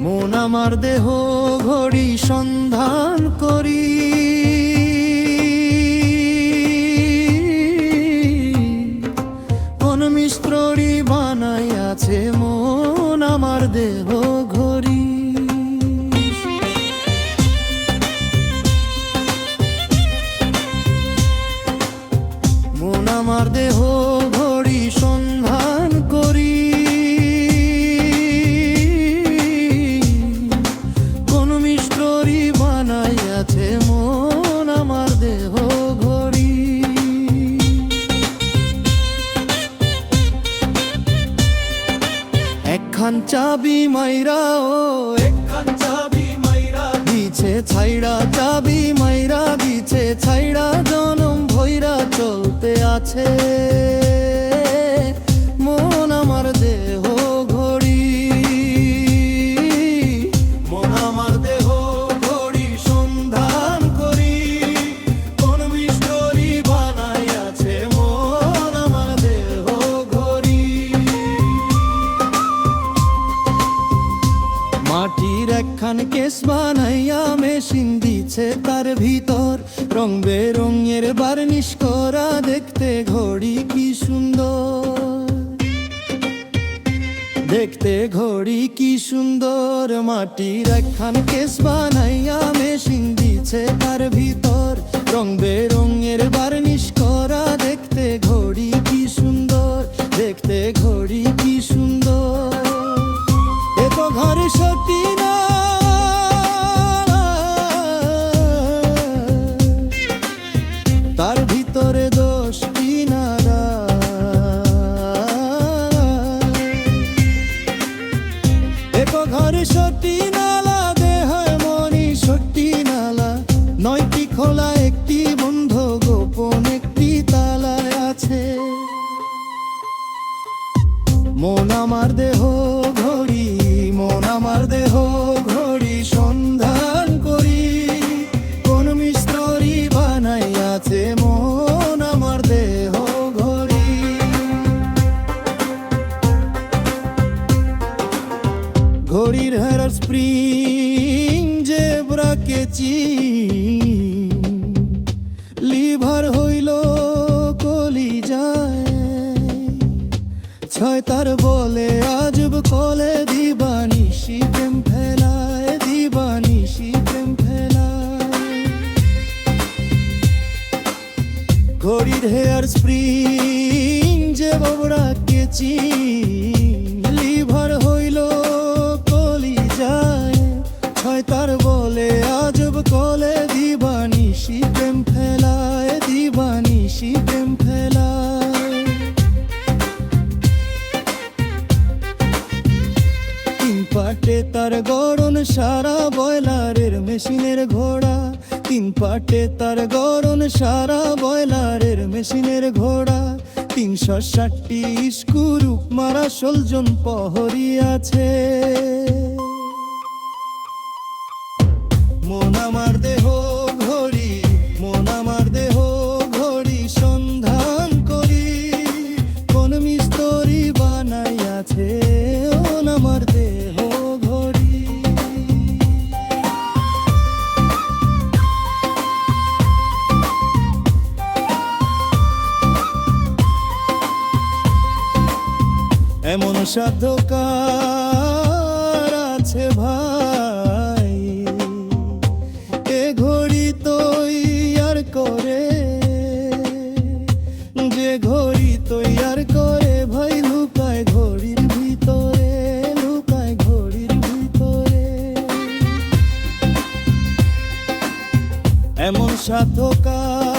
মন আমার দেহ ঘড়ি সন্ধান করি, কোন মিস্ত্রি বানাইয়াছে মন আমার দেহ ঘড়ি। মন আমার দেহ ঘড়ি সন্ধান করি, কোন মিস্ত্রি বানাইয়াছে মন আমার দেহ ঘড়ি। একখান চাবি মাইরা ও একখান চাবি মাইরা দিছে ছাইড়া, চাবি মাইরা দিছে ছাইড়া, জনম ভৈরা চলতে আছে মন আমার দেহ ঘড়ি। মন আমার দেহ ঘড়ি সন্ধান করি, কোন মিস্ত্রি বানাইয়াছে মন আমার দেহ ঘড়ি। মাটির একখান কেস বানাইয়া মেশিন দিছে তার ভিতর, রং বেরঙের বার্নিশ করা, দেখতে ঘড়ি কি সুন্দর, দেখতে ঘড়ি কি সুন্দর। মাটির একখান কেস বানাইয়া মেশিন দিছে তার ভিতর, রং বেরঙের বার্নিশ করা, দেখতে ঘড়ি কি সুন্দর, দেখতে ঘড়ি কি সুন্দর। এ তো ঘরে সত্যি না, তার ভিতরে দোষ কিনারা। এ তো ঘরে সত্যি নালা, দেহ মনি সত্যি নালা, নয়টি খোলা একটি বন্ধ, গোপন একটি তালায় আছে মন আমার দেহ ঘড়ি। মন আমার দেহ ঘড়ি সন্ধান করি, কোন মিস্ত্রি বানাইয়াছে মন আমার দেহ ঘড়ি। ঘড়ির হেরার স্প্রিং জেব্রা কেচি, লিভার হইল কলি যায়, ছয় তার বলে আজব কলে, দিবানিশি প্রেম ফেলায়, দিবানিশি প্রেম ফেলায়। ঘড়ির হেয়ার স্প্রিং যে ববরা কেচি, লিভার হইল কলি যায়, ছয় তার বলে আজব কলে, দিবানিশি প্রেম ফেলায়, দিবানিশি প্রেম ফেলায়। তিন পাটে তার গড়ন সারা, বয়লারের মেশিনের ঘোড়া, তিন পাটে তার গড়ন সারা, বয়লারের মেশিনের ঘোড়া। ৩৬০টি স্ক্রু মারা, ১৬ জন প্রহরী আছে মন আমার দেহ ঘড়ি। মন আমার দেহ ঘড়ি সন্ধান করি, কোন মিস্ত্রি বানাইয়াছে মন আমার দেহ ঘড়ি। এমন সাধ্যকার আছে ভাই, এ ঘড়ি তৈয়ার করে, যে ঘড়ি তৈয়ার করে ভাই, লুকায় ঘড়ির ভিতরে, লুকায় ঘড়ির ভিতরে। এমন সাধ্যকার